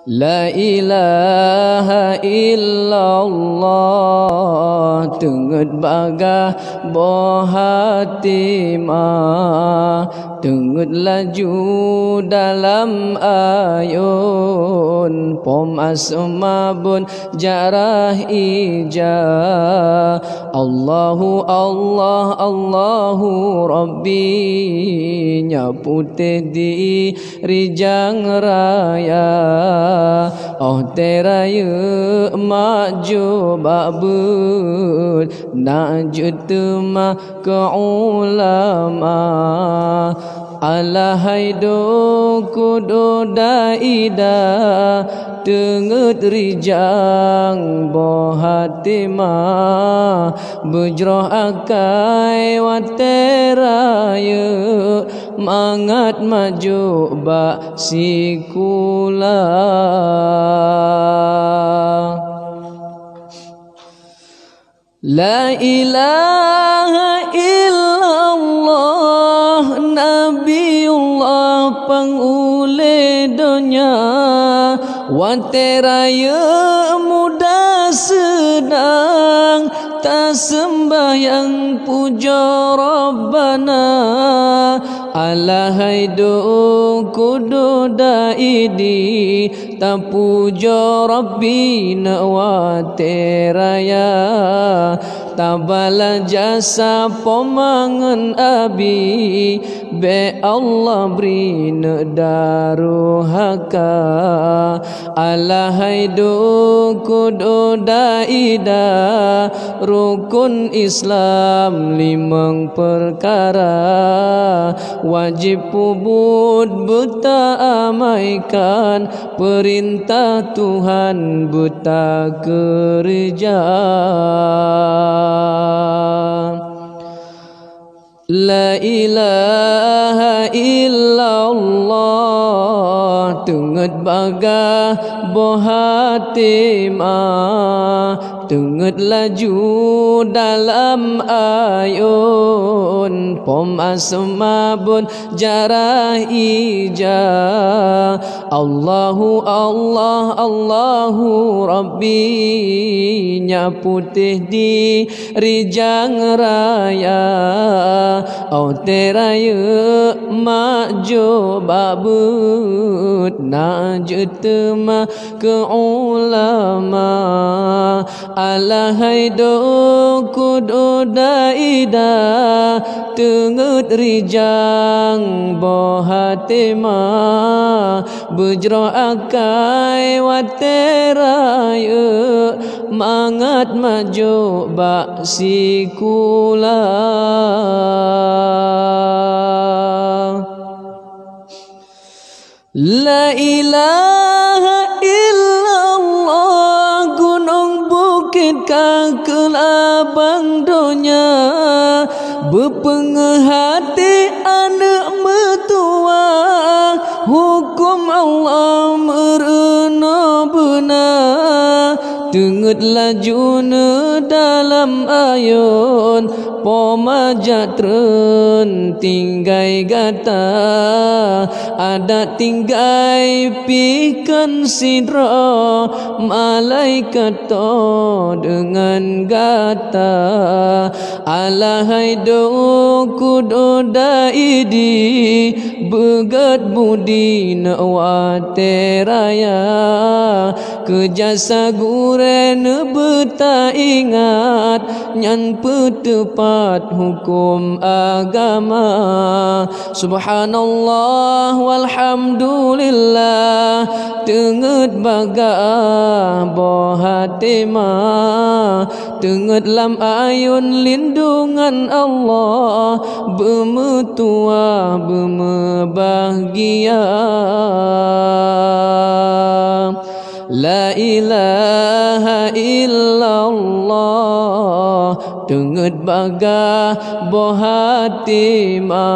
La ilaha illallah tenget bagah boh hati ma tenget laju dalam ayun pom asma bun jarah ija Allahu Allah Allahu Rabbi nyapute di rijang raya oh teraya maju babul najut ma ke ulama alahai do kudo daida tenget rijang bohatima bujroh akai wateraya mangat maju ba sikula La ilaha illallah Nabiullah pangule donya wateraya muda sedang tak sembahyang puja Rabbana alahai do kudu daidi tak puja Rabbina wateraya tabala jasa pomangan abi be Allah brina daruhaka alahai do kudu daida rukun Islam limang perkara wajib pubut buta amaikan perintah Tuhan buta kerja La ilaha illallah tenget bagah boh hati ma tenget laju dalam ayun pom asma bun jarah ija Allahu Allah Allahu Rabbi nyaputih di rijang raya oh teraya maju babut najut ma ke ulama alahai do kudu daida tenget rijang boh hatima bujroh akai wateraya mangat maju bak sikula La ilaha illallah gunung bukit kakelabang donya berpenghati anak metua hukum Allah merena benar tenget lajuna dalam ayun pomajatren tinggai gata ada tinggai pikan sidra malaikat to dengan gata alahai do kudo daidi begat budi na wateraya kejasa guren beta ingat nyan petepat hukum agama subhanallah walhamdulillah tenget bagah boh hatima tenget lam ayun lindungan Allah bemetua bemebahagia La ilaha illallah tenget bagah boh hatima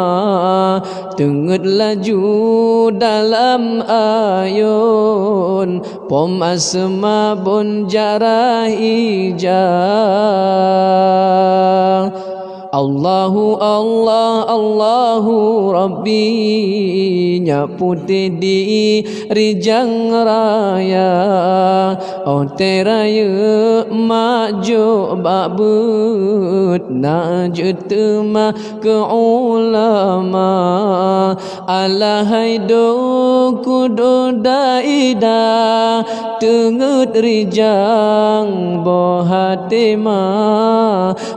tenget laju dalam ayun pom asma bun jarah ija Allahu Allah Allahu Rabbi nyaputi di rijang raya oh teraya maju babut najutma ke ulama alahai do kudo daida tengut rijang bohatema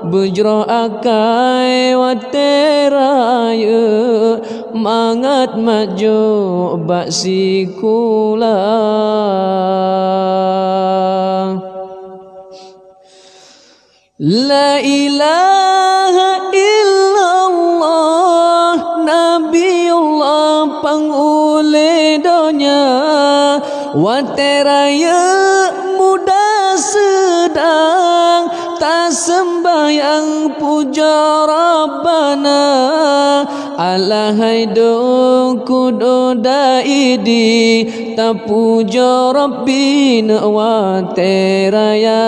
bujro akai wateraya mangat maju bak sikula la ilaha illallah nabiullah pangule donya wateraya muda sedang tak sembahyang puja Rabbana alahai do kudo daidi tak puja Rabbina wateraya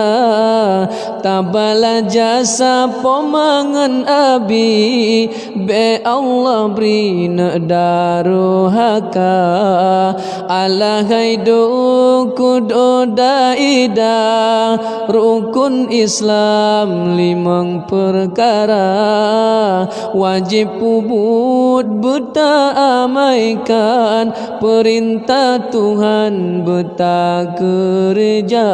tabala jasa pomangan abi be Allah brina daruhaka alahai do kudo daida rukun Islam limang perkara wajib pubut buta amaikan perintah Tuhan buta kerja.